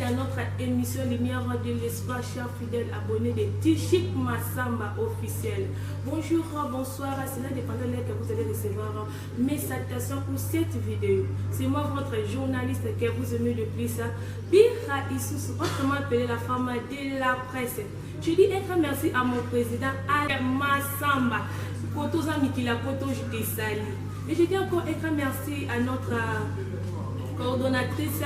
à notre émission Lumière de l'espoir, chers fidèles abonnés de Tichik Massamba officiel. Bonjour, bonsoir, cela dépend de l'aide que vous allez recevoir mes salutations pour cette vidéo. C'est moi, votre journaliste que vous aimez le plus, Bira Issous, autrement appelé la femme de la presse. Je dis un grand merci à mon président Alain Massamba, pour tous les amis qui la poto, je te salue. Et je dis encore un grand merci à notre coordonnatrice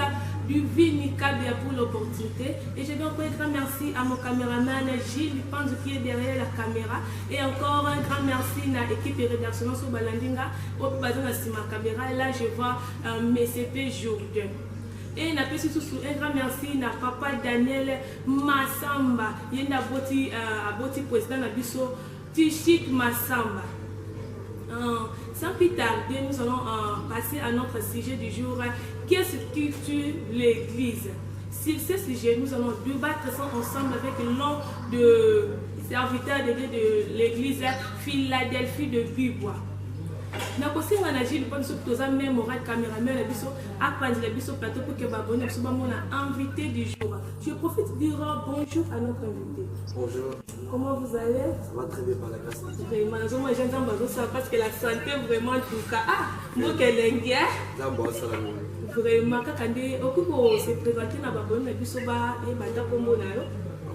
du Vinicabia pour l'opportunité. Et je dis encore un grand merci à mon caméraman Gilles Panzo qui est derrière la caméra. Et encore un grand merci à l'équipe de rédaction sur Balandinga. Au basé dans ma caméra. Et là, je vois MCP Jourdain. Et on a surtout un grand merci à papa Daniel Massamba. Il y a un président de Bisso Tichik Massamba. Sans plus tarder, nous allons passer à notre sujet du jour. Qu'est-ce qui tue l'Église? Sur ce sujet, nous allons débattre ensemble avec l'un de serviteurs de l'Église Philadelphie de Bibois. Nous avons aussi un mémoire caméraman plateau pour que abonné invité du jour. Je profite de dire bonjour à notre invité. Bonjour. Comment vous allez? Ça va très bien par la grâce de Dieu. Vraiment, j'entends ça parce que la santé vraiment tout cas. Ah, moi qu'elle est inquiète. Vraiment, quand on se présente dans la bonne bisoba et bata combo là.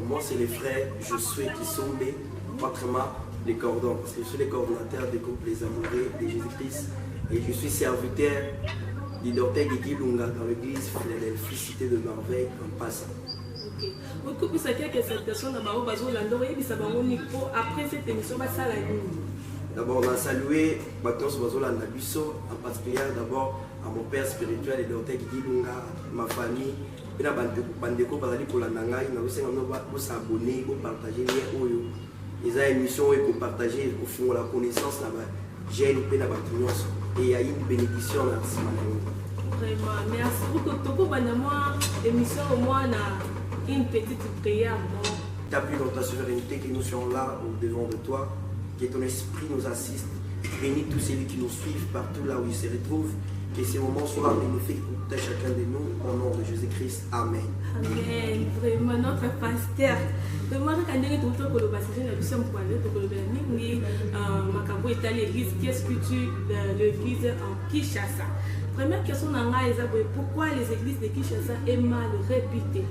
Moi, c'est les frères Josué qui sont autrement les cordons, parce que je suis les coordonnateurs du groupe Les Amoureux de Jésus-Christ et je suis serviteur du docteur Guigui Lunga dans l'église Philadelphie, cité de merveille en passant. Ok. Vous pouvez savoir que cette personne a après cette émission, d'abord, on a salué en particulier d'abord à mon père spirituel et docteur Guigui Lunga, ma famille, et à Bandeko Bazali Kolananga, nous avons abonné, nous partager les émissions et pour partager au fond la connaissance là-bas. J'ai une peine et il y a une bénédiction là. Vraiment, merci beaucoup. Émission au moins une petite prière. Tu as pris dans ta souveraineté que nous sommes là au devant de toi, que ton esprit nous assiste. Bénis tous ceux qui nous suivent partout là où ils se retrouvent. Que ces moments soient bénéfiques pour chacun de nous, au nom de Jésus-Christ. Amen. Amen. Vraiment, notre pasteur. Vraiment, quand on est tout le temps, qu'est-ce que tu l'église en Kinshasa? Première question, pourquoi les églises de Kinshasa est mal réputées?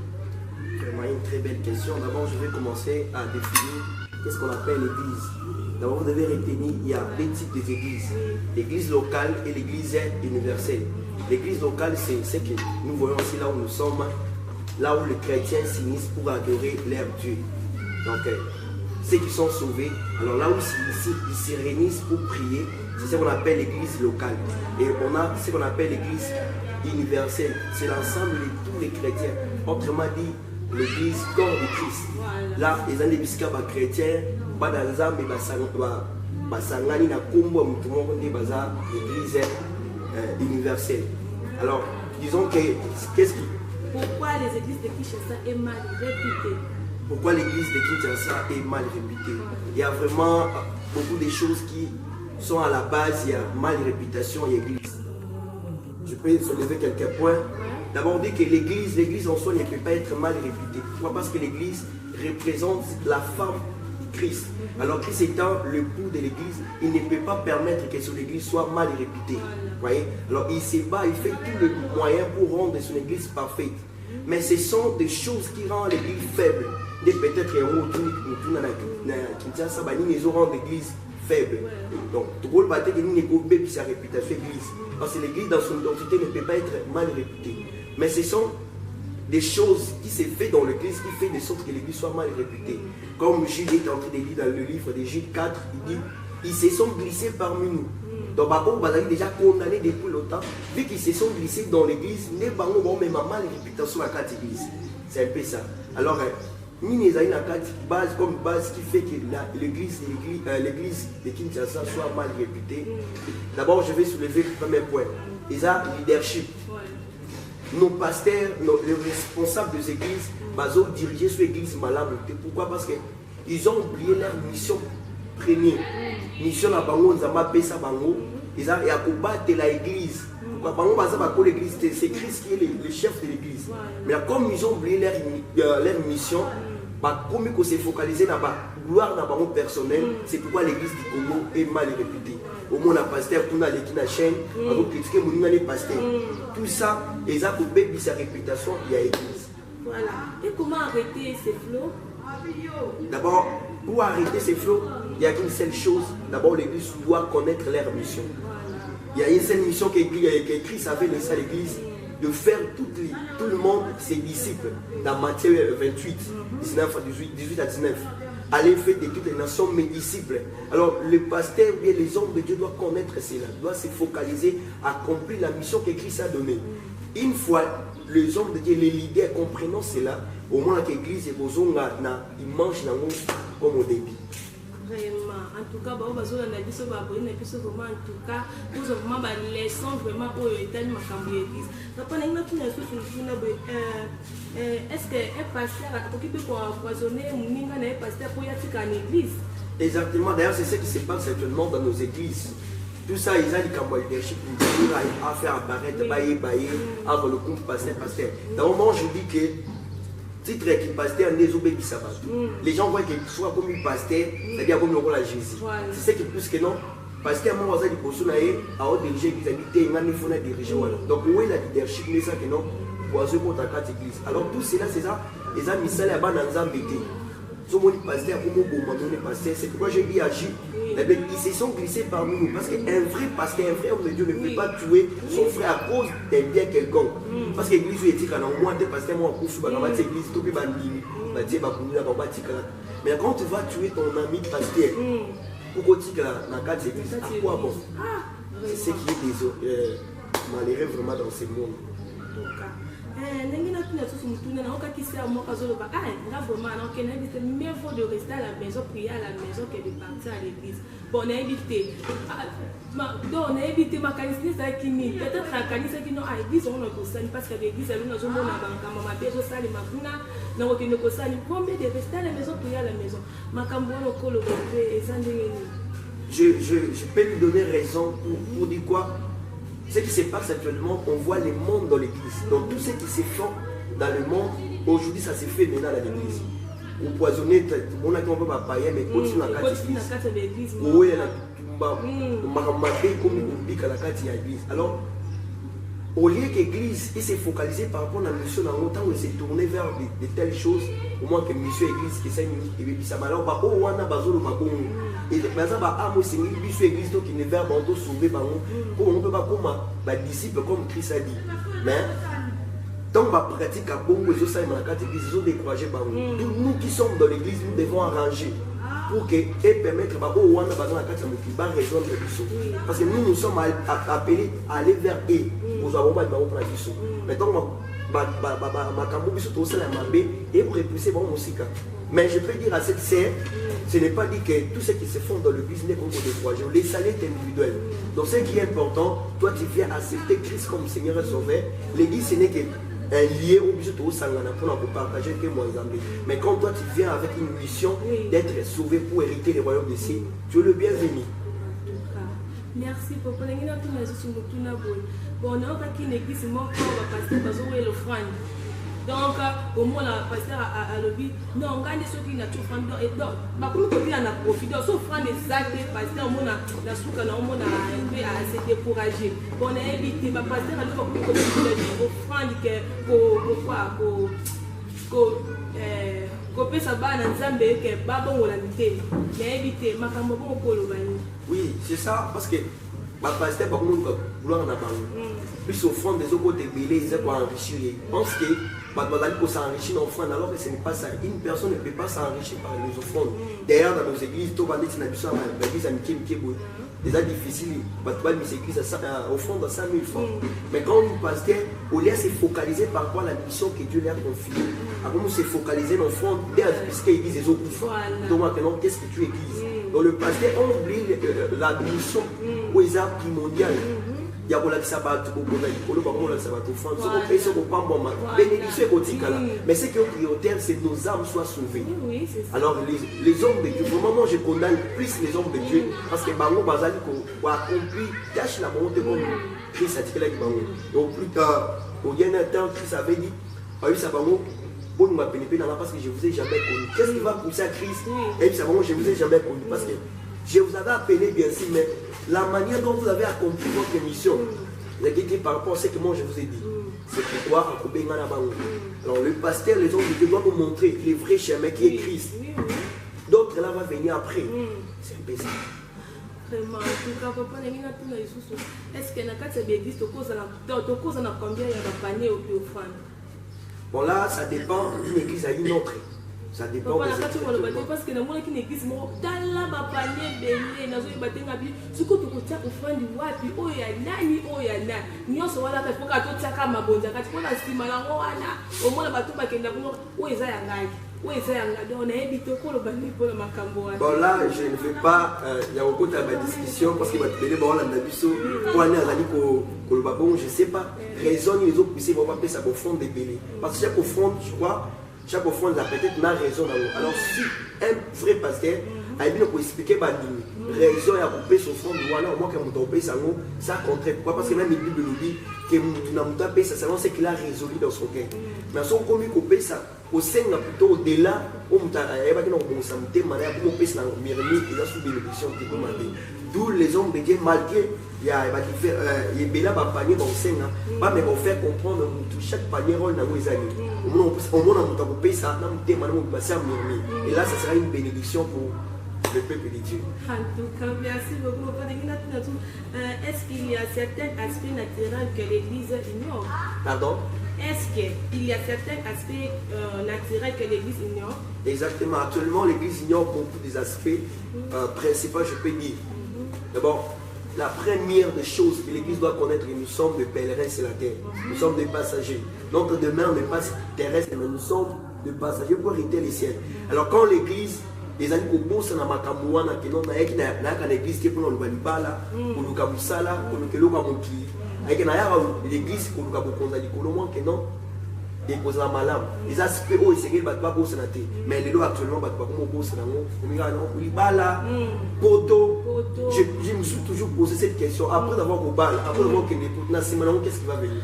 Vraiment une très belle question. D'abord, je vais commencer à définir qu'est-ce qu'on appelle l'église. D'abord, vous devez retenir qu'il y a deux types d'églises. L'église locale et l'église universelle. L'église locale, c'est ce que nous voyons aussi là où nous sommes, là où les chrétiens s'unissent pour adorer leur Dieu. Donc, ceux qui sont sauvés, alors là où ils se réunissent pour prier, c'est ce qu'on appelle l'église locale. Et on a ce qu'on appelle l'église universelle. C'est l'ensemble de tous les chrétiens. Autrement dit, l'église corps de Christ. Là, les années chrétiens, Badanzambe basangani na kombo mutumo ndi baza l'église universelle. Alors, disons que pourquoi les églises de Kinshasa est mal réputée? Pourquoi l'église de Kinshasa est mal réputée? Il y a vraiment beaucoup de choses qui sont à la base, il y a mal réputation l'église. Je peux soulever quelques points. D'abord, on dit que l'église en soi ne peut pas être mal réputée. Pourquoi? Parce que l'église représente la femme Christ. Alors Christ étant le pouls de l'église, il ne peut pas permettre que son église soit mal réputée. Voyez? Alors il se bat, il fait tout le moyen pour rendre son église parfaite. Mais ce sont des choses qui rendent l'église faible. Et peut-être qu'il y a un mot qui rend l'église faible. Donc, tout le monde que nous ne sa réputation église. Parce que l'église dans son identité ne peut pas être mal réputée. Mais ce sont des choses qui se font dans l'église qui fait de sorte que l'église soit mal réputée. Comme Jules est en train de lire dans le livre de Jules 4, il dit ils se sont glissés parmi nous. Donc, Bako Bazali déjà condamné depuis longtemps, vu qu'ils se sont glissés dans l'église, les bango vont même mal réputation à quatre églises. C'est un peu ça. Alors, nous avons une base comme base qui fait que l'église de Kinshasa soit mal réputée. D'abord, je vais soulever le premier point. Ils ont leadership. Nos pasteurs, les responsables des églises, ils dirigé sur l'église malade. Pourquoi? Parce qu'ils ont oublié leur mission première. Mission à Bango, ils ont combattre l'église. l'église, c'est Christ qui est le chef de l'église. Mais comme ils ont oublié leur mission, comme ils se focalisent dans la gloire dans le personnel, c'est pourquoi l'église du Congo est mal réputée. Au moins, le pasteur, tout le monde a la chaîne, on critiquer les pasteurs. Tout ça, ils ont coupé sa réputation, il y a l'église. Voilà. Et comment arrêter ces flots? D'abord, pour arrêter ces flots, il n'y a qu'une seule chose. D'abord, l'église doit connaître leur mission. Il y a une seule mission que Christ avait laissée à l'église, de faire tout le monde ses disciples. Dans Matthieu 28, 18 à 19. Allez faire de toutes les nations mes disciples. Alors, le pasteur, bien les hommes de Dieu doivent connaître cela, doivent se focaliser à accomplir la mission que Christ a donnée. Une fois les hommes de Dieu, les leaders comprenant cela, au moins l'église est besoin ils mangent comme au début. Vraiment, en tout cas, vraiment, en tout cas, nous avons vraiment leçon vraiment où est ma l'église. Est-ce qu'un pasteur a occupé pour empoisonner un pasteur pour y aller en église? Exactement, d'ailleurs, c'est ce qui se passe actuellement dans nos églises. Tout ça, ils ont dit qu'en leadership, ils ont à faire apparaître, bailler, avant le compte pasteur. Dans le moment, je dis que titre qui pasteur n'est pas qui ça va. Les gens voient qu'il soit comme un pasteur, c'est-à-dire comme le rôle à Jésus. C'est ce qui plus que non. Pasteur, moi, je dis que je suis à diriger l'église, il faut diriger. Donc, où est la leadership, mais ça que non, pour avoir contre la carte église. Alors, tout cela, c'est ça, les amis, ça, les bandes en embêtés. Ce mot pasteur, c'est pourquoi j'ai dit agir. Ils se sont glissés parmi nous parce qu'un vrai pasteur, un vrai homme de Dieu ne peut pas tuer son frère à cause d'un bien quelconque. Parce que l'église est dit qu'en moins des pasteurs, moi, en l'église, tout le monde mais quand tu vas tuer ton ami pasteur, pourquoi tu as dans la carte d'église, à quoi bon? C'est ce qui est malheureux vraiment dans ce monde. Mieux vaut de rester à la maison, prier à la maison que de partir à l'église. Bon, on a évité. On a évité ma canisse qui ni. Peut-être la canisse qui n'a pas l'église, on a constaté parce que l'église, elle nous a montré ma belle salle et ma kuna. Non, on a constaté. Combien de rester à la maison, prier à la maison. Ma cambono colo et je peux lui donner raison pour dire quoi? Ce qui se passe actuellement, on voit le monde dans l'église. Donc tout ce qui se fait dans le monde, aujourd'hui ça se fait maintenant à l'église. Vous poisonnez, on a dit on peut pas payer, mais continue à la carte d'église. Oui, l'église. Alors, au lieu que l'église s'est focalisée par rapport à la mission, dans temps où elle s'est tournée vers de telles choses, au moins que mission église, que ça est alors, on a besoin et par exemple, c'est une église qui ne va pas sauver, on ne peut pas comme disciple comme Christ a dit. Mais tant que la pratique à bon, ils ont découragé. Nous qui sommes dans l'église, nous devons arranger pour que permettre parce que nous sommes appelés à aller vers eux. Nous avons pas de tradition. Maintenant, et pour repousser musique. Mais je peux dire à cette sœur, ce n'est pas dit que tout ce qui se fait dans l'église n'est qu'on décourager. Les salaires individuels. Donc ce qui est important, toi tu viens accepter Christ comme Seigneur et Sauveur. L'église ce n'est qu'un lié au but pour partager que moi. Mais quand toi tu viens avec une mission d'être sauvé pour hériter le royaume des cieux, tu es le bienvenu. Merci pour bon, on a une église, moi, quand on va passer, parce qu'on est l'offrande. Donc, au moins, le pasteur a lobby. Non, on gagne ceux qui n'ont pas offrande. Et donc, comme on a profité, on offrande exact, pasteur, on a se décourager. Bon, on a évité, le pasteur a dit qu'on offrande oui, c'est ça, parce que pasteur, par contre, vouloir en avoir. Puis offrande des autres côtés, ils ont enrichir. Je pense que pour s'enrichir dans l'offrande, alors que ce n'est pas ça. Une personne ne peut pas s'enrichir par les offrandes. D'ailleurs, dans nos églises, tout le monde dit que l'église amitié, déjà difficile, l'église offrande à 5 000 francs. Mais quand on pasteur, au lieu de se focaliser par rapport à la mission que Dieu leur a confiée, avant de se focaliser dans l'offrande, puisqu'ils disent les autres. Donc maintenant, qu'est-ce que tu églises? Donc le pasteur, on oublie la mission où ils sont primordiale. Il y a des gens mais ce qui est prioritaire, c'est que nos âmes soient sauvées. Alors les hommes de Dieu, vraiment moi je condamne plus les hommes de Dieu parce que Bango Bazali a accompli tâche la volonté comme Christ a dit que donc plus tard, au dernier temps, Christ avait dit, parce que je vous ai jamais connu. Qu'est-ce qui va pousser à Christ? Et puis je vous ai jamais connu parce que je vous avais appelé bien sûr, mais la manière dont vous avez accompli votre mission, vous avez dit par rapport à ce que moi je vous ai dit, c'est pourquoi alors le pasteur, les autres doivent nous montrer le vrai chemin qui est Christ. D'autres là vont venir après. C'est un peu ça. Vraiment, en tout cas, papa, est-ce qu'il y a une église qui a combien de paniers au plus offrande? Bon là, ça dépend d'une église à une autre. Ça dépend des églises. Parce que dans une église, dans la panier belé, dans une bataille, ce que tu as offrande, wapi, oh ya nani, oh ya nani. Nous sommes là pour que tout ça comme bonza. Quand on a ce malin, au moins la bateau va qu'elle n'a pas où est ça bon là, je ne vais pas, il y a beaucoup de discussion parce que je ne sais pas, raison les autres puissent pas ça au fond des bélés. Parce que chaque offrande, je crois, chaque offrande a peut-être ma raison. Alors si un vrai pasteur a bien expliquer raison à couper son fond de voilà, au moins que mon ça ça contraire. Pourquoi? Parce que même la Bible nous dit que mon ça c'est qu'il a résolu dans son cœur. Mais son commis couper ça. Au sein plutôt au-delà, d'où les hommes de Dieu, malgré il y a des paniers dans le sein, pas mais on fait comprendre chaque panier rôle dans les années. Au moins, on a coupé ça, et là, ça sera une bénédiction pour le peuple de Dieu. En tout cas, merci beaucoup. Est-ce qu'il y a certains aspects naturels que l'Église ignore? Pardon? Est-ce qu'il y a certains aspects naturels que l'Église ignore? Exactement. Actuellement, l'Église ignore beaucoup des aspects principaux, je peux dire. D'abord, la première des choses que l'Église doit connaître, nous sommes des pèlerins sur la terre. Nous sommes des passagers. Notre demeure n'est pas terrestre, mais nous sommes des passagers pour hériter les ciels. Alors quand l'Église, les amis qui bossent dans ma camouana, qui n'ont pas l'église qui est pour le balibala, pour le kabusala, pour le kelo kamoki. Avec l'église pour le kabokonza di kolomo que non déposer la malam. Les aspects où ils se battent pas pour se nater, mais les lois actuellement battent pas comme bosse dans mon. On mira non pour libala, poto. Je me suis toujours posé cette question après d'avoir au bal, après d'avoir que les pour nasser maintenant qu'est-ce qui va venir?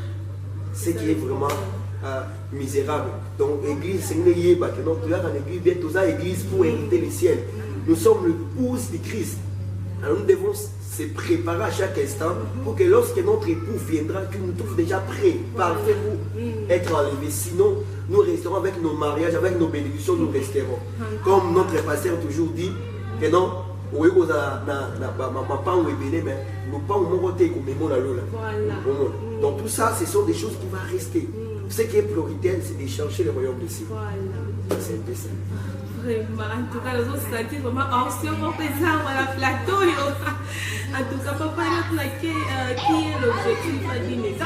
C'est qui est vraiment misérable. Donc l'église c'est une yéba que non tu as dans l'église bien tous à l'église pour hériter les ciels. Nous sommes le pouce de Christ. Alors nous devons se préparer à chaque instant pour que lorsque notre époux viendra, que nous trouve déjà prêts, parfaits pour être enlevés. Sinon, nous resterons avec nos mariages, avec nos bénédictions, nous resterons. Comme notre pasteur toujours dit, que non, oui, vous donc tout ça, ce sont des choses qui vont rester. Ce qui est prioritaire, c'est de chercher le royaume de Dieu. C'est un peu ça. Vraiment, en tout cas, les autres sentis vraiment anxieux pour faire ça à la plateau. En tout cas, papa, qui est l'objectif d'une église?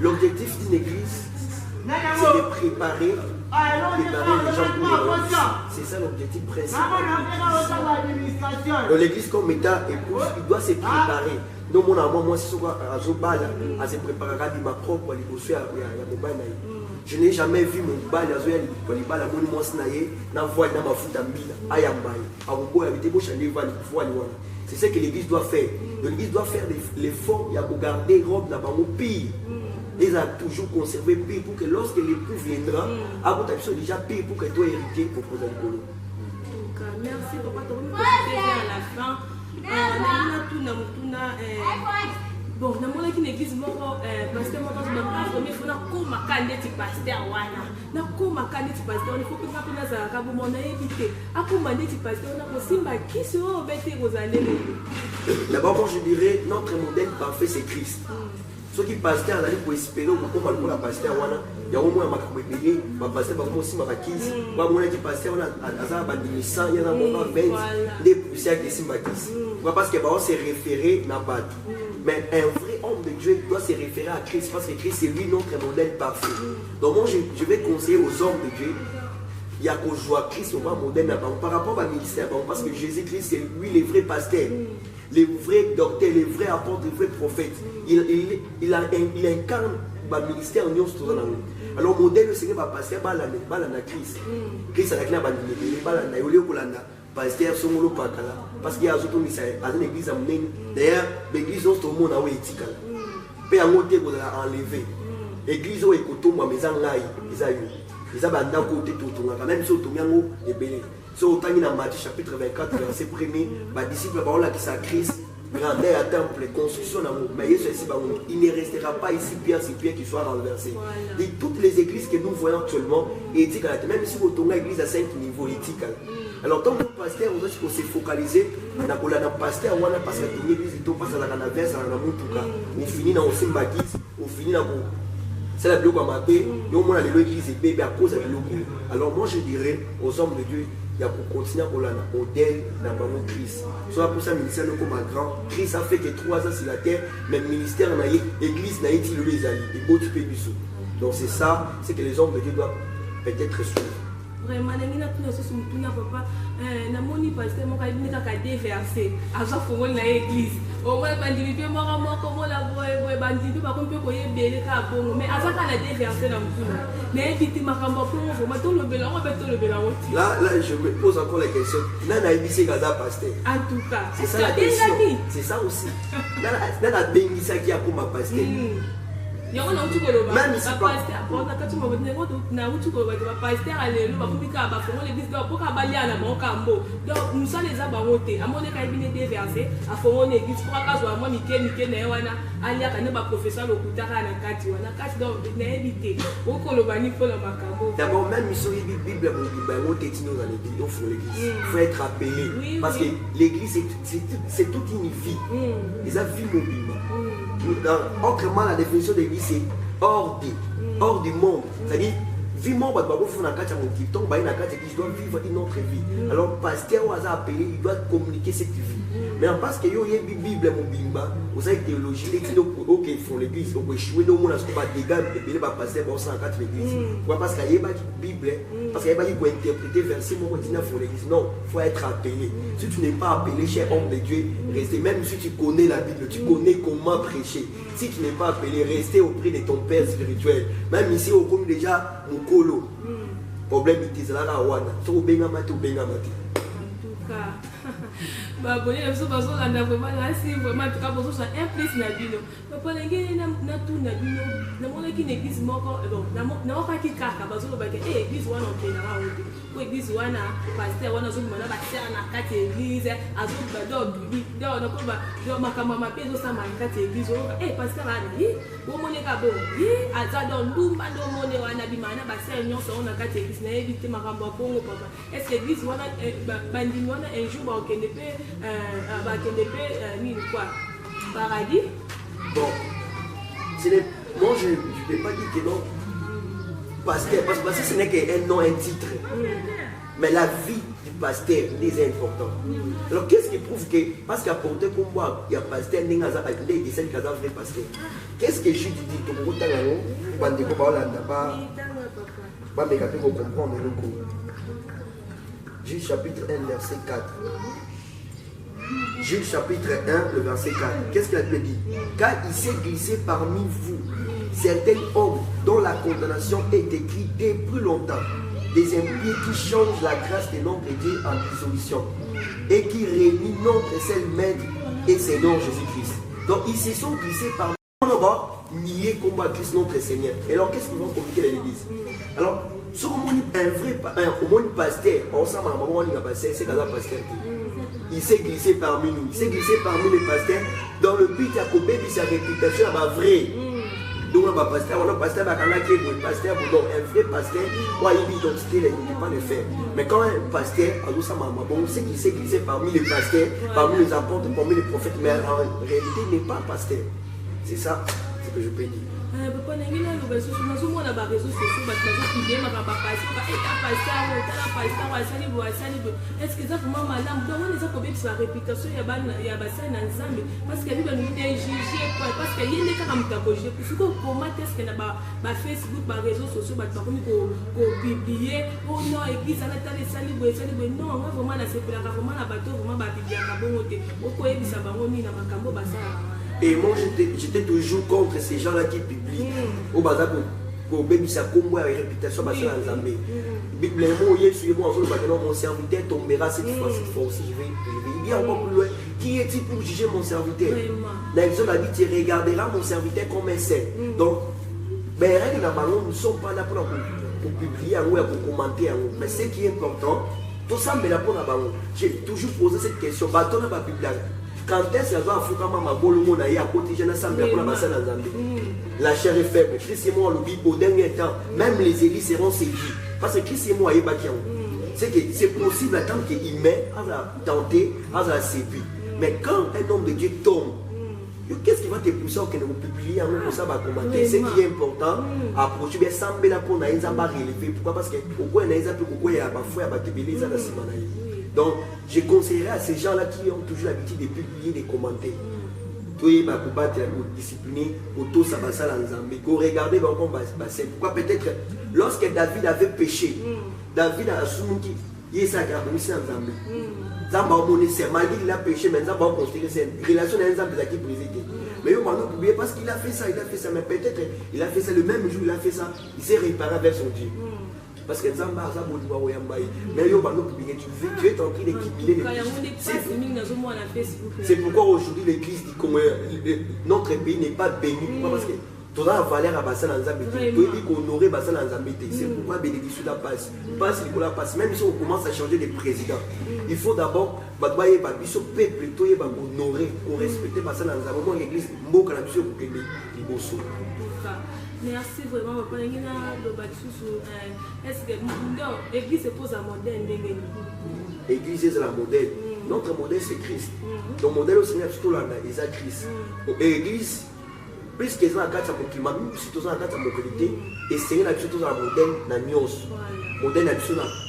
L'objectif d'une église, c'est de préparer les gens pour le royaume. C'est ça l'objectif principal. Donc l'église comme état épouse, il doit se préparer. Donc mon amour, moi, c'est ce que je se préparer à ma propre négociation à mon bain. Je n'ai jamais vu mon bal à Zoya Lipoliba, la bonne moisnaye, n'a voix dans ma foute à mille, à Yambaye, à Robo, à Vité, c'est ce que l'église doit faire. L'église doit faire l'effort pour garder robe là-bas au pire. Ils ont toujours conservé pire pour que lorsque l'époux viendra, à votre avis, déjà pire pour que toi héritier pour poser le colo. Merci, papa, tu vas à la fin. Bon, dans mon église, pasteur, il faut que pasteur. D'abord, je dirais, notre modèle parfait, c'est Christ. Ceux qui pasteur, pour espérer que la pasteur, il y a au moins un pasteur, aussi ma kiss, qui pasteur, il y a un des poussières qui sont parce que on s'est référé n'a pas tout. Mais un vrai homme de Dieu doit se référer à Christ parce que Christ c'est lui notre modèle parfait. Donc moi je vais conseiller aux hommes de Dieu, il y a qu'au joie Christ au modèle par rapport à ministère parce que Jésus-Christ c'est lui le vrai pasteur, le vrai docteur, le vrai apôtre, le vrai prophète. Il incarne le ministère en alors modèle le Seigneur va passer par la Christ. Christ a la clé pasteur somolo pakala parce qu'il y a d'autres missions à l'église amène d'ailleurs l'église dans tout le monde a éthique Pe yango te ko la enlever. Église o ekoto moi mes ngai eza yo. Eza banda côté totunga même so tomiango ebele. So otangi na Matthieu chapitre 24 verset 1er, ba disciples ba ola qui sa Christ grandeur à temple, construction d'amour. Mais il ne restera pas ici pierre sur pierre qui soit renversé. Voilà. Et toutes les églises que nous voyons actuellement, éthiques, même si vous tournez l'église à 5 niveaux éthiques. Alors, tant que pasteur, on doit se focaliser dans le pasteur, on a passé l'église, on passe à la verse, à la moutuka. On finit dans le symbagis, on finit dans le. C'est la bloc à mater, et au moins l'église est bébé à cause de l'eau. Alors, moi je dirais aux hommes de Dieu, il y a pour continuer à la modèle dans le Christ. Soit pour ça, le ministère comme un grand. Christ a fait que 3 ans sur la terre, mais le ministère n'a l'église n'a été les alliés. Et beau tu peux du sous. Donc c'est ça, c'est que les hommes de Dieu doivent peut-être suivre. Vraiment, je suis papa. Na moni pasteur mo ka bini ka déverser aza fongo na église au moins bandimi pe moko moko la boye bandimi ba ko pe ko yebele ka bongo mais aza ka na déverser na mutuna mais vite makambo pour vraiment tout le bela on peut tout le bela là je me pose encore la question na ibisi kaza pasteur en tout cas c'est ça la question c'est ça aussi na bengisa ki akoma pasteur même si pasteur apporte quand tu m'as dit na utuko ba pasteur alelo ba kubika ba fongo l'église do poka baliana ba kambo donc nous ça les abamoté amone ka ibine déverser a fongo l'église pour akazo moi mike na wana alia kana ba professeur lokutaka na kati wana kati donc na éviter okolo bani pour le makambo d'abord même mission bible ba moté tino dans l'église au fond l'église faut être appelé parce que l'église c'est toute une vie les a vie mobile. Autrement, la définition de l'église, c'est hors du monde. C'est-à-dire, vie monde, il doit vivre une autre vie. Alors, pasteur, on a appelé, il doit communiquer cette vie. Mais parce que il y a une Bible, vous savez, théologie, les qui font l'église, ils ont échoué, nous, on a ce qu'on va dégager, et va passer dans 104 l'église. Parce qu'il y a une Bible, parce qu'il y a une interpréter verset, mon continent pour l'église. Non, il faut être appelé. Si tu n'es pas appelé, cher homme de Dieu, restez, même si tu connais la Bible, tu connais comment prêcher. Si tu n'es pas appelé, restez auprès de ton père spirituel. Même ici, on connaît déjà mon colo. Problème, il est là, là, tu es bengamati ou bengamati. Bah bon, les gens sont vraiment là, si vraiment tout cas pour ça implique na bino. Papa ngene na tout na bino, na mona ki église moko bon, na oka ki kaka bazolo ba ke église wana on tena ra wote. Ko église wana pasteur wana zo mona ba tsera na kati église, azo ba do bibi, do na ko ba do makama mape zo sama na kati église. Pasteur ana yi, wo mone ka bo. Yi aza do ndumba do mone wana bi mana ba sel nyonso na kati église na éviter makambo kongo papa. Est-ce que église wana bandini wana un jour ba okende pe paradis. Bon, moi je ne peux pas dire que non, pasteur, parce que ce n'est qu'un nom, un titre, mais la vie du pasteur est importante. Alors qu'est-ce qui prouve que, parce qu'il y a porté comme moi, il y a pasteur, il y a vrai pasteur. Qu'est-ce que Jude dit? Jude chapitre 1, verset 4. Jude chapitre 1, le verset 4. Qu'est-ce qu'il a dit? Car il s'est glissé parmi vous certains hommes dont la condamnation est écrite depuis longtemps, des impies qui changent la grâce de notre Dieu en dissolution et qui réunissent notre seul maître et Seigneur Jésus-Christ. Donc ils se sont glissés parmi nous. On va nier combat Christ notre Seigneur. Et alors qu'est-ce qu'ils vont communiquer à l'église? Alors, si on est un vrai pasteur, on s'en va, c'est qu'à la pasteur. Il s'est glissé parmi nous, il s'est glissé parmi les pasteurs dans le but à couper sa réputation à vrai. Donc on a pasteur, on a pasteur, qui est pasteur, donc un vrai pasteur, il identité, il ne peut pas le faire. Mais quand un pasteur, on sait qu'il s'est glissé parmi les pasteurs, parmi les apôtres, parmi les prophètes, mais en réalité il n'est pas pasteur. C'est ça, ce que je peux dire. Papa nengina lubeso tunazomona ba réseaux sociaux ba tuzokidé ma papa pasteur ba pasteur tala pasteur wasali bo est-ce que ça vraiment malamu donc on les a combien sur la réputation ya ba sana nzambe parce que lui ba nous juger parce que yende kaka mutakoje kusuko comment est-ce que na ba Facebook ba réseaux sociaux ba tbakomi ko publier oh non église ana tala sali bo non on vraiment na sepela vraiment na bato vraiment ba bibiaka bongo te oko ebisa bango ni na makambo basala. Et moi, j'étais toujours contre ces gens-là qui publient. Au bazar, pour baby, ça comme la réputation, parce que c'est un zambé. Biblement, mon serviteur tombera cette fois aussi. Je vais. Il y a encore plus loin. Qui est-il pour juger mon serviteur? L'exode a dit, tu regarderas mon serviteur comme un saint. Donc, nous ne sommes pas là pour publier ou pour commenter. Mais ce qui est important, tout ça, j'ai toujours posé cette question. Quand est-ce que la chair est faible? Christ et moi, on le dit au dernier temps, même les églises seront séduits. Parce que Christ et moi, c'est possible, tant qu'il met, à la tenter, à la séduire. Mais quand un homme de Dieu tombe, qu'est-ce qui va te pousser à publier pour ça va commenter? Ce qui est important, approcher bien semble là pour naïza va relever. Pourquoi? Parce que pourquoi naïza peut pourquoi il y a parfois il y a donc je conseillerais à ces gens là qui ont toujours l'habitude de publier des commentaires. Toi va combattre pour discipliner pour tout ça va ça en Zambie. Go regarder pourquoi pourquoi peut-être lorsque David avait péché, David a assumé qu'il y a ça qui a commencé en Zambie. Zamba c'est malgré qu'il a péché, mais Zamba a construit une relation avec Zamba qui brisé. Mais il m'a oublié parce qu'il a fait ça, mais peut-être il a fait ça le même jour, il a fait ça, il s'est réparé vers son Dieu. Parce que Zamba a mais il m'a oublié, tu es en train d'équiper c'est pourquoi aujourd'hui l'église dit que notre pays n'est pas béni. Pourquoi? Parce que tu as valeur à Bassan en Zambie, tu dis qu'honorer Bassan en Zambie, c'est pourquoi bénédiction la passe. La passe, même si on commence à changer de président, il faut d'abord honorer, respecter Bassan en Zambie, l'église, merci vraiment, papa. Est-ce que l'église se pose à modèle? L'église est la modèle. Notre modèle c'est Christ. Ton modèle au Seigneur, surtout là, c'est Christ. Et l'église, plus qu'ils ont un cadre de climat, même si ils ont un cadre de mobilité, et c'est un modèle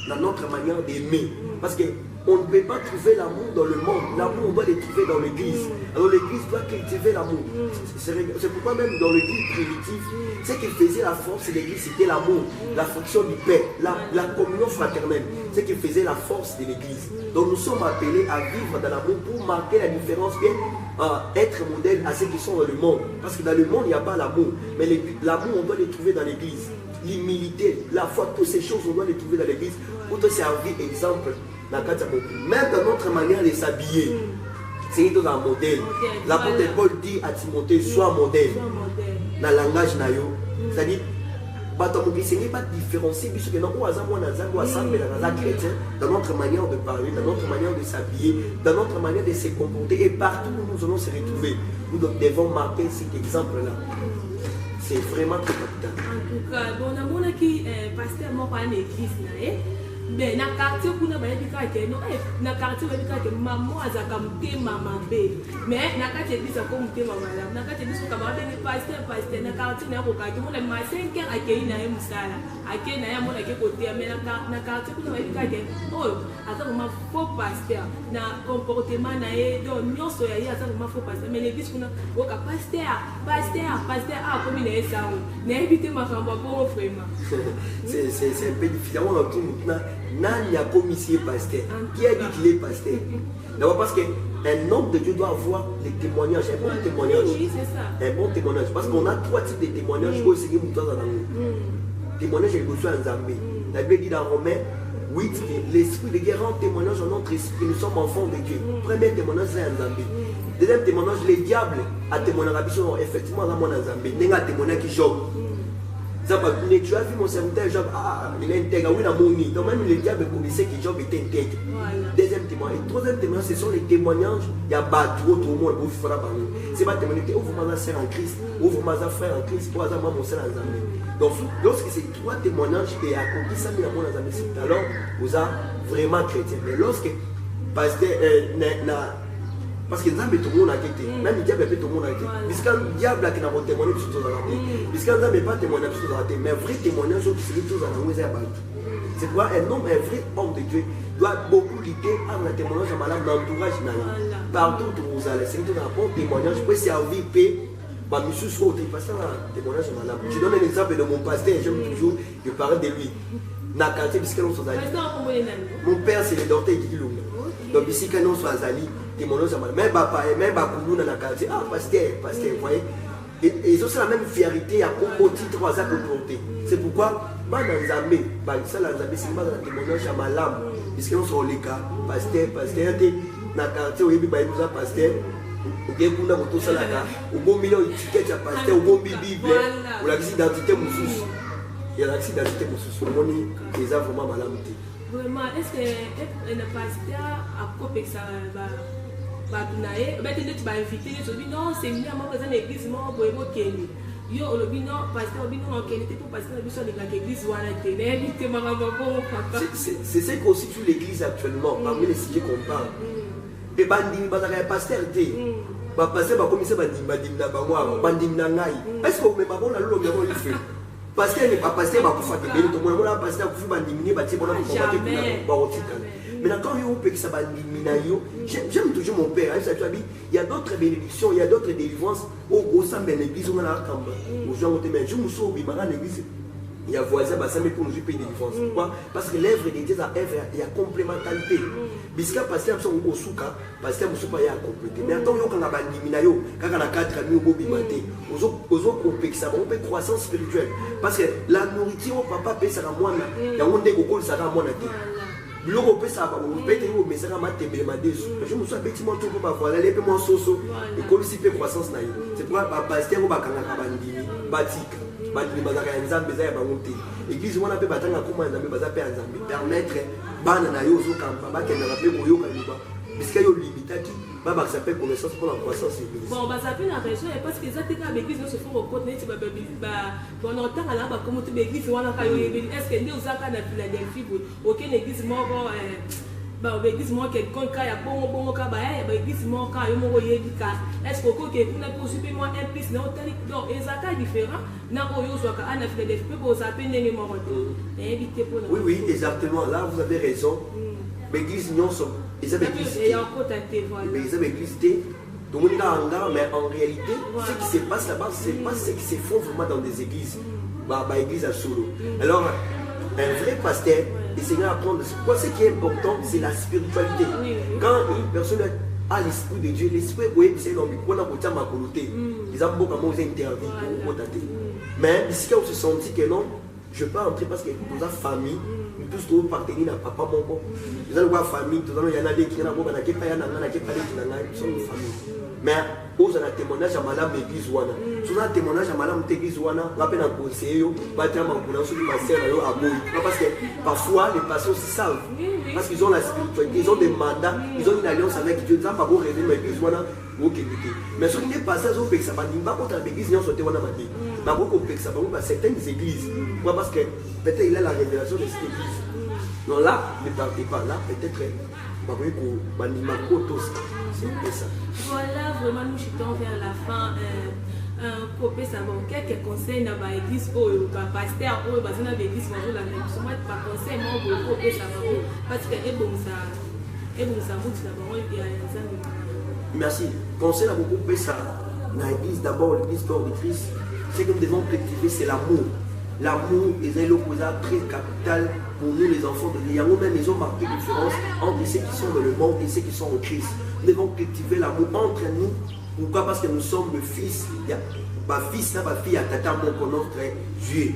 dans notre manière d'aimer. Parce qu'on ne peut pas trouver l'amour dans le monde. L'amour, on doit le trouver dans l'église. Alors l'église doit cultiver l'amour. C'est pourquoi même dans l'église primitive, ce qui faisait la force de l'église, c'était l'amour, la fonction du Père, la communion fraternelle. Ce qui faisait la force de l'église. Donc nous sommes appelés à vivre dans l'amour pour marquer la différence, bien être modèle à ceux qui sont dans le monde. Parce que dans le monde, il n'y a pas l'amour. Mais l'amour, on doit le trouver dans l'église. L'humilité, la foi, toutes ces choses, on doit les trouver dans l'église pour te servir exemple. Même dans notre manière de s'habiller, c'est un modèle. L'apôtre Paul dit à Timothée, sois modèle. Dans le langage, c'est-à-dire, ce n'est pas différencier, puisque nous dans notre manière de parler, dans notre manière de s'habiller, dans notre manière de se comporter, et partout où nous allons se retrouver, nous devons marquer cet exemple-là. C'est vraiment très capital. En tout cas, bon, on a qui pasteur m'a pas l'église, mais na quartier kuna ba yebika ke no na quartier ba yebika ke maman azaka mutema mabe mais na quartier bisa ko mutema mala na quartier biso ka ba bengi pasteur na quartier na ko ka ke mona ma 5 ans akei na ye musala akei na ya mona ke côté mais na quartier kuna ba yebika ke oh ata ma faux pasteur na comportement na ye donc nyonso ya ye ata ma faux pasteur mais l'église kuna o ka pasteur ah comme il est ça na éviter ma famba pour vraiment c'est un peu difficile on a tout maintenant. Nani a commis pasteur. Qui a dit qu'il est pasteur? D'abord parce qu'un homme de Dieu doit avoir les témoignages, un bon témoignage. Oui, c'est ça. Un bon témoignage. Parce qu'on a 3 types de témoignages pour essayer de nous témoignage est reçu en Zambie. La Bible dit dans Romains 8 que l'esprit de guerre rend témoignage en notre esprit que nous sommes enfants de Dieu. Premier témoignage c'est en Zambie. Deuxième témoignage, le diable a témoigné effectivement dans mon Zambie. Il a témoigné qui Job. Tu as vu mon serviteur Job, il est intègre, oui, il a moni. Donc même le diable connaissait que Job était intègre. Deuxième témoignage. Et troisième témoignage, ce sont les témoignages. Il y a battu tout le monde pour faire parler. C'est pas témoigner que ouvre ma soeur en Christ, ouvre ma frère en Christ, pour avoir mon soeur en Zambie. Donc lorsque ces 3 témoignages et accompli ça, alors vous êtes vraiment chrétien. Mais lorsque pasteur parce que Nzambe tout le monde a quitté, même le diable peut tout le monde a quitté. Puisque le diable a témoigné sur tout ça, puisque Nzambe n'est pas témoigné sur tout ça, mais vrai témoignage sur tout ça, c'est pourquoi un homme, un vrai homme de Dieu doit beaucoup lutter à la témoignage à madame l'entourage partout où vous allez. C'est un bon témoignage pour servir paix. Monsieur Srote, il passe un témoignage à madame. Je donne un exemple de mon pasteur, j'aime toujours, je parle de lui. Mon père, c'est le docteur qui dit donc ici, quand on soit Zali, témoignage à madame. Même papa, même Bakoulou dans la quartier, pasteur, vous voyez. Et ils ont la même fierté à propos de titre à porter. C'est pourquoi, dans Zambé, c'est un témoignage à ma lame. Puisque nous sommes les cas, pasteur, na quartier oyebi ba nous a pasteur oke kuna moto salaka obombi na étiquette ya pasteur obombi bible ou la identité mususu ya la identité mususu moni eza vraiment malamu te vraiment est-ce que le pasteur a copé ça ba tunaye ba tende tu ba inviter les obi non séminaire moi présent l'église moi boyebo keni yo olobi non pasteur obi non keni te pour pasteur biso de l'église wana te mais te maramba bon papa c'est ce qu'on situe l'église actuellement parmi les sujets qu'on parle et bandimi bazaka pasteur te ba pasteur ba commissaire bandimi na bango bandimi na ngai est-ce que me ba bona lolo me bon fait pasteur n'est pas pasteur ba kufa te beli to mo la pasteur kufi bandimi ba ti bona ko ba te ba otika. Mais quand j'aime toujours mon père. Il y a d'autres bénédictions, il y a d'autres délivrances au sein de l'église. On a je me souviens de l'église. Il y a voisin pour nous payer des délivrance. Pourquoi? Parce que l'œuvre de Dieu, il y a complémentarité. Puisque pasteur sont au souka, pasteur musupa ya compléter. Mais attends yo quand on a bandimina quand on a 4 amis au bobi maté, on peut croissance spirituelle. Parce que la nourriture papa paye ça à moi là. Il y a un dégoût ça à moi là. Biloko pesa ba mo pete yo mesaka matembele madesu je me suis petit mon tout pour ba voilà les pe mon soso et comme si pe croissance na yo c'est pourquoi ba pasteur ko ba kanga ka bandimi batika bandimi bazaka ya nzambe za ya bangote église wana pe batanga kuma nzambe baza pe nzambe permettre bana na yo zo kamba ba kenda na pe koyoka liba puisque yo limitaki ba ba ça peut connaissance pour la croissance église bon ba ça peut la raison parce que ça te ka l'église no se font au côté ti ba bon entend là ba comme tu l'église wana ka yo est-ce que ndio zaka na Philadelphie aucune église moko ba l'église moko quelqu'un ka ya bongo ka ba ya ba église moko ka yo moko yedika est-ce que ko ke kuna pour super moi un plus na hôtel donc ezaka différent na ko yo zaka na Philadelphie pour ça peut ndenge moko éviter pour oui exactement là vous avez raison l'église non sont ils avaient église mais en réalité ce qui se passe là-bas c'est pas ce qui se font vraiment dans des églises église à solo alors un vrai pasteur il s'est apprendre quoi ce qui est important c'est la spiritualité quand une personne a l'esprit de Dieu l'esprit c'est non on a côté ma coloté ils ont beaucoup moins interview mais ici quand on se sentit que non je peux entrer parce que nous avons famille nous tous nous partenir à papa mon nous allons voir famille nous allons y en aller qui n'a pas qui pas y en a qui pas qui sont une famille mais aux un témoignage à madame l'église wana sur un témoignage à madame l'église wana rappelle un conseiller ba tra ma pour sur ma sœur là à Moïse parce que parfois les pasteurs aussi savent parce qu'ils ont la spiritualité ils ont des mandats ils ont une alliance avec Dieu ça pas bon révéler l'église wana OK mais sur les pasteurs au ça va pas contre l'église non sauter wana mati mais beaucoup ça va certaines églises parce que peut-être il a la révélation de cette église non là ne partez pas là peut-être c'est ça. Voilà, vraiment nous chutons vers la fin. Quelques conseils dans l'église ou pasteur ou dans l'église pas conseil parce que merci. Conseil à beaucoup ça dans l'église d'abord l'église corps de Christ. Ce que nous devons cultiver c'est l'amour. L'amour est l'opposé très capital pour nous les enfants de Dieu. Même ils ont marqué la différence entre ceux qui sont dans le monde et ceux qui sont en Christ. Nous devons cultiver l'amour entre nous. Pourquoi? Parce que nous sommes le fils. Ma fils, ma fille, à tata, mon notre Dieu.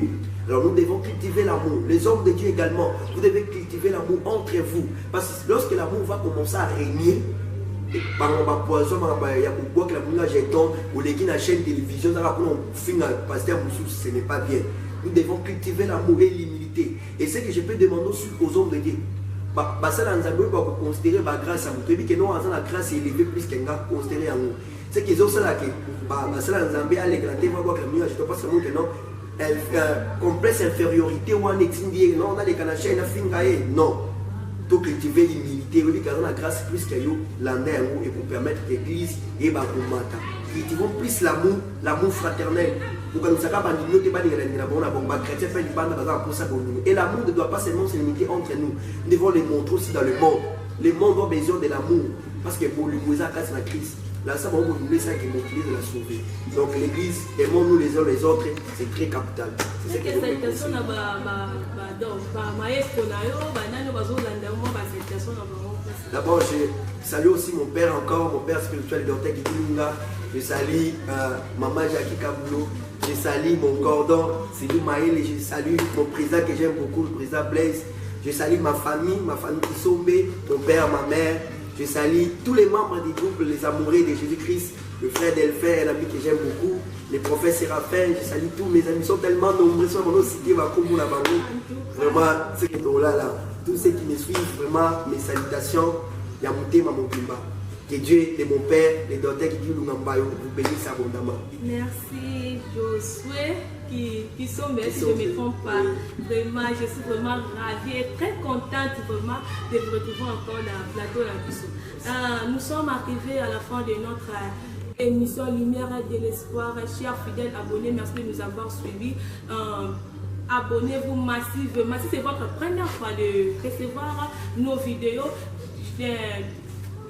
Alors nous devons cultiver l'amour. Les hommes de Dieu également, vous devez cultiver l'amour entre vous. Parce que lorsque l'amour va commencer à régner, par exemple, poison, il y a beaucoup que la jeton ou les la chaîne télévision, ce n'est pas bien. Nous devons cultiver l'amour et l'humilité. Et ce que je peux demander aux hommes de Dieu, ça va considérer la grâce à vous. Que non, la grâce est élevée plus qu'un gars considéré à nous. C'est qu'ils ont ça là que ça Zambie a l'éclaté, va voir que je ne pense pas que non. Complexe infériorité ou un exindie, non, on a les canachés, non. Donc cultiver l'humilité, la grâce plus qu'il y a et pour permettre que l'église et bah pour matin. Cultivons plus l'amour fraternel. Pour que nous sachions pas nous te pas dire chrétien fait du bande pour ça pour nous. Et l'amour ne doit pas seulement se limiter entre nous. Nous devons le montrer aussi dans le monde. Le monde a besoin de l'amour parce que pour lui poser à grâce à Christ. Là ça va nous laisser ça qui motive de la sauver. Donc l'église aimons-nous les uns les autres, c'est très capital. C'est ce que nous d'abord, je salue aussi mon père encore, mon père spirituel Dr Kikilinga. Je salue maman Jackie Kaboulou. Je salue mon Gordon, Sidou Maël. Et je salue mon président que j'aime beaucoup, le président Blaise. Je salue ma famille Kisombe, ton père, ma mère. Je salue tous les membres du groupe Les Amoureux de Jésus-Christ, le frère Delphin, un ami que j'aime beaucoup, les prophètes Séraphin, je salue tous mes amis, ils sont tellement nombreux, ils sont vraiment, ceux qui sont là, tous ceux qui me suivent, vraiment, mes salutations, Yamoute Mamokimba. Que Dieu et mon Père, les docteurs qui disent vous bénissent abondamment. Merci Josué, qui sont, mais si je ne me trompe pas, vraiment, je suis vraiment ravie et très contente vraiment de vous retrouver encore dans le plateau là. Nous sommes arrivés à la fin de notre émission Lumière de l'espoir. Chers fidèles abonnés, merci de nous avoir suivis. Abonnez-vous massivement. Si c'est votre première fois de recevoir nos vidéos,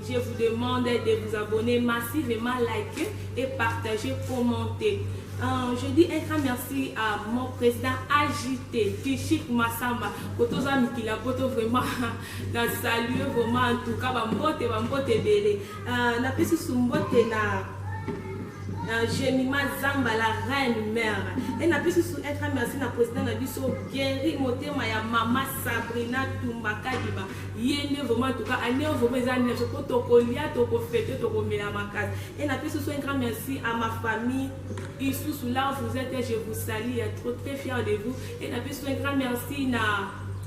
je vous demande de vous abonner massivement, liker et partager, commenter. Je dis un grand merci à mon président agité, Tichik Massamba, Kotoza Mikila, Koto vraiment, dans salut, vraiment, en tout cas, Bambote Bélé. Na pesi sumbote na Jemima Zamba, la reine mère. Et na pesi sou un grand merci na président na biso Guéri Motema ya Mama Sabrina Tumbaka Diba. Yéné vraiment, en tout cas, année vraiment, les années, Tokolia, Tokofete, Tokomela Makas. Et na pesi sou un grand merci à ma famille. Ici, là où vous êtes, je vous salue, je suis très fier de vous. Et un grand merci à la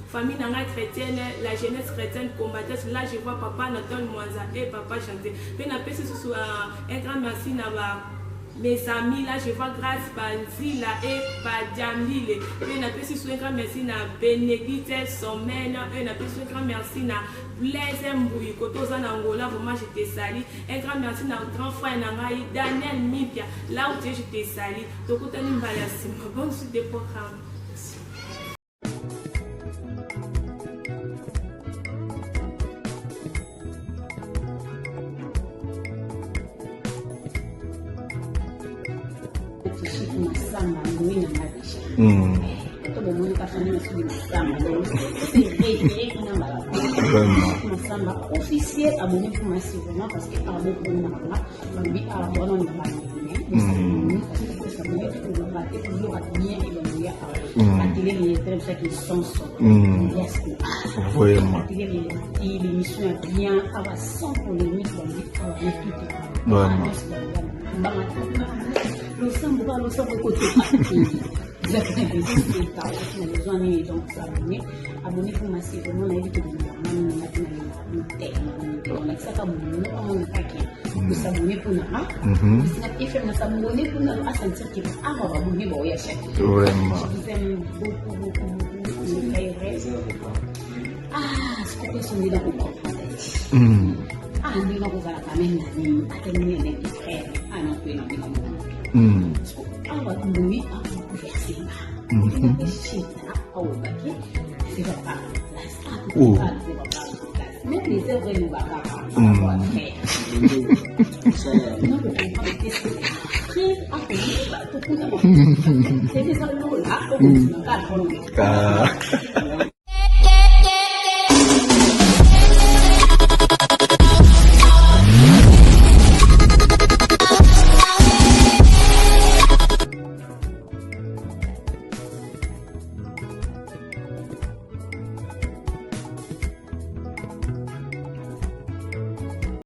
famille chrétienne, la jeunesse chrétienne combattante. Là, je vois papa Nathan Mwanza et papa chanter. Et un grand merci à mes amis. Là, je vois Grâce Banzila et Badjamile. Et un grand merci à Bénédicte Sommen. Et un grand merci à Blaise Mbouy, Kotoza Nangola, vraiment je te salue. Un grand merci à notre grand frère Nangaï, Daniel Mipia, là où je te salue. Tokutani Mbalasima, bonne suite des programmes. Officiel abonné pour massivement parce que par beaucoup de gens l'émission est bien sans polémique vous avez besoin abonner pour massivement la vie de vous s'abonner pour nous. Il fait s'abonner pour nous à sentir qu'il va abonner pour y acheter. Je vous aime beaucoup. Ce que vous avez dans vos partages. Nous avons la famille, les frères, non, même les œuvres nous va